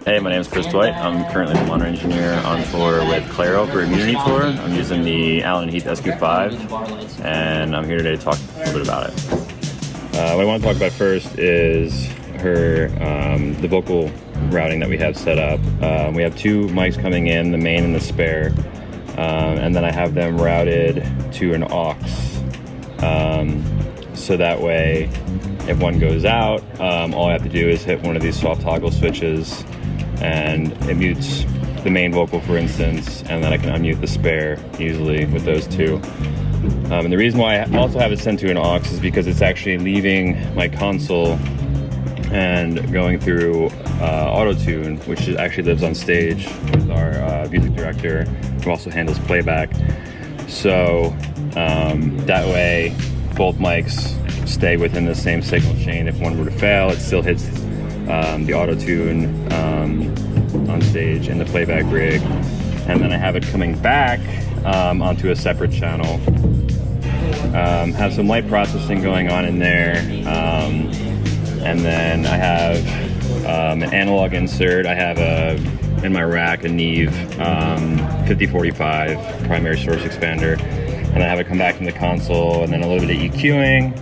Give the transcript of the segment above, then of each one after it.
Hey, my name is Chris Dwight. I'm currently the monitor engineer on tour with Clairo for Immunity Tour. I'm using the Allen & Heath SQ5, and I'm here today to talk a little bit about it. What I want to talk about first is the vocal routing that we have set up. We have two mics coming in, the main and the spare, and then I have them routed to an aux. So that way, if one goes out, all I have to do is hit one of these soft toggle switches and it mutes the main vocal, for instance, and then I can unmute the spare easily with those two. And the reason why I also have it sent to an aux is because it's actually leaving my console and going through Auto-Tune, which actually lives on stage with our music director, who also handles playback. So that way, both mics stay within the same signal chain. If one were to fail, it still hits the Auto-Tune on stage in the playback rig, and then I have it coming back onto a separate channel. Have some light processing going on in there, and then I have an analog insert. I have in my rack a Neve 5045 primary source expander, and I have it come back from the console, and then a little bit of EQing,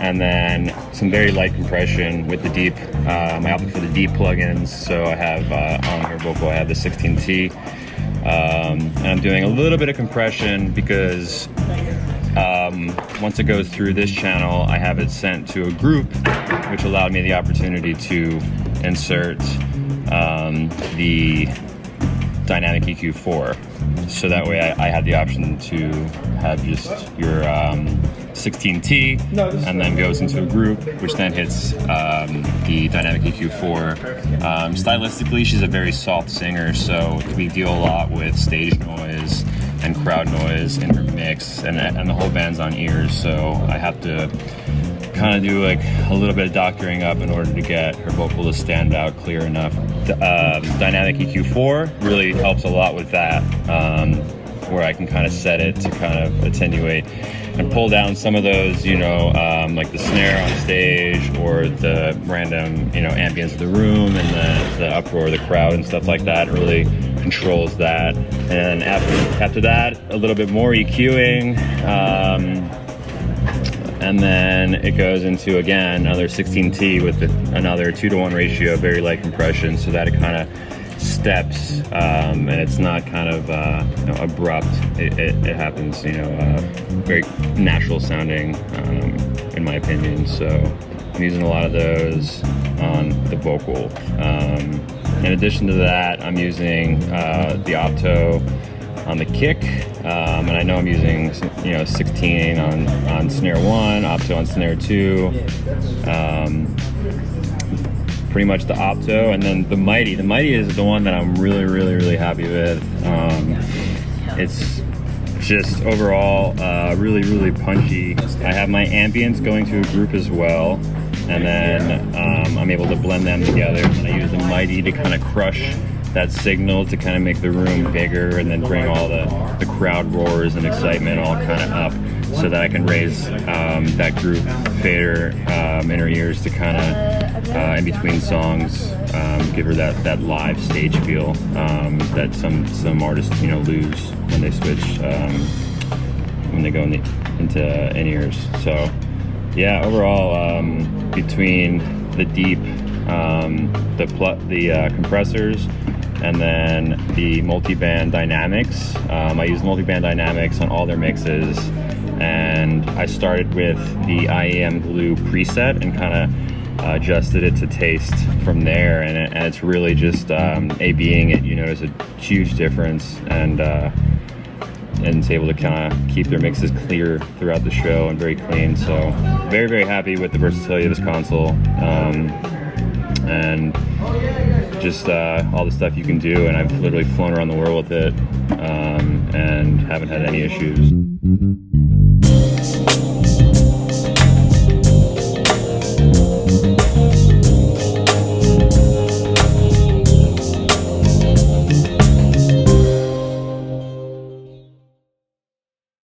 and then some very light compression with the deep. I opted for the deep plugins, so I have on her vocal I have the 16T, and I'm doing a little bit of compression because once it goes through this channel, I have it sent to a group, which allowed me the opportunity to insert the Dynamic EQ4. So that way I had the option to have just your 16T, and then goes into a group, which then hits the Dynamic EQ4. Stylistically, she's a very soft singer, so we deal a lot with stage noise and crowd noise in her mix, and the whole band's on ears, so I have to kind of do like a little bit of doctoring up in order to get her vocal to stand out clear enough. Dynamic EQ4 really helps a lot with that, where I can kind of set it to kind of attenuate and pull down some of those, like the snare on stage or the random, ambience of the room and the uproar of the crowd and stuff like that. It really controls that. And after that, a little bit more EQing, and then it goes into, again, another 16T with another 2-to-1 ratio, very light compression, so that it kind of steps, and it's not kind of abrupt. It happens, very natural sounding, in my opinion. So I'm using a lot of those on the vocal. In addition to that, I'm using the Opto on the kick, and I know I'm using 16 on snare 1, Opto on snare 2, pretty much the Opto, and then the Mighty. The Mighty is the one that I'm really happy with. It's just overall really punchy. I have my ambience going to a group as well, and then I'm able to blend them together, and I use the Mighty to kind of crush that signal to kind of make the room bigger, and then bring all the crowd roars and excitement all kind of up, so that I can raise that group fader in her ears to kind of in between songs give her that live stage feel that some artists lose when they switch when they go into in-ears. So yeah, overall between the deep, the compressors, and then the multi-band dynamics. I use multi-band dynamics on all their mixes, and I started with the IEM Glue preset and kind of adjusted it to taste from there, and it's really just A/B'ing it. You notice a huge difference, and it's able to kind of keep their mixes clear throughout the show and very clean. So very happy with the versatility of this console, and just all the stuff you can do, and I've literally flown around the world with it, and haven't had any issues.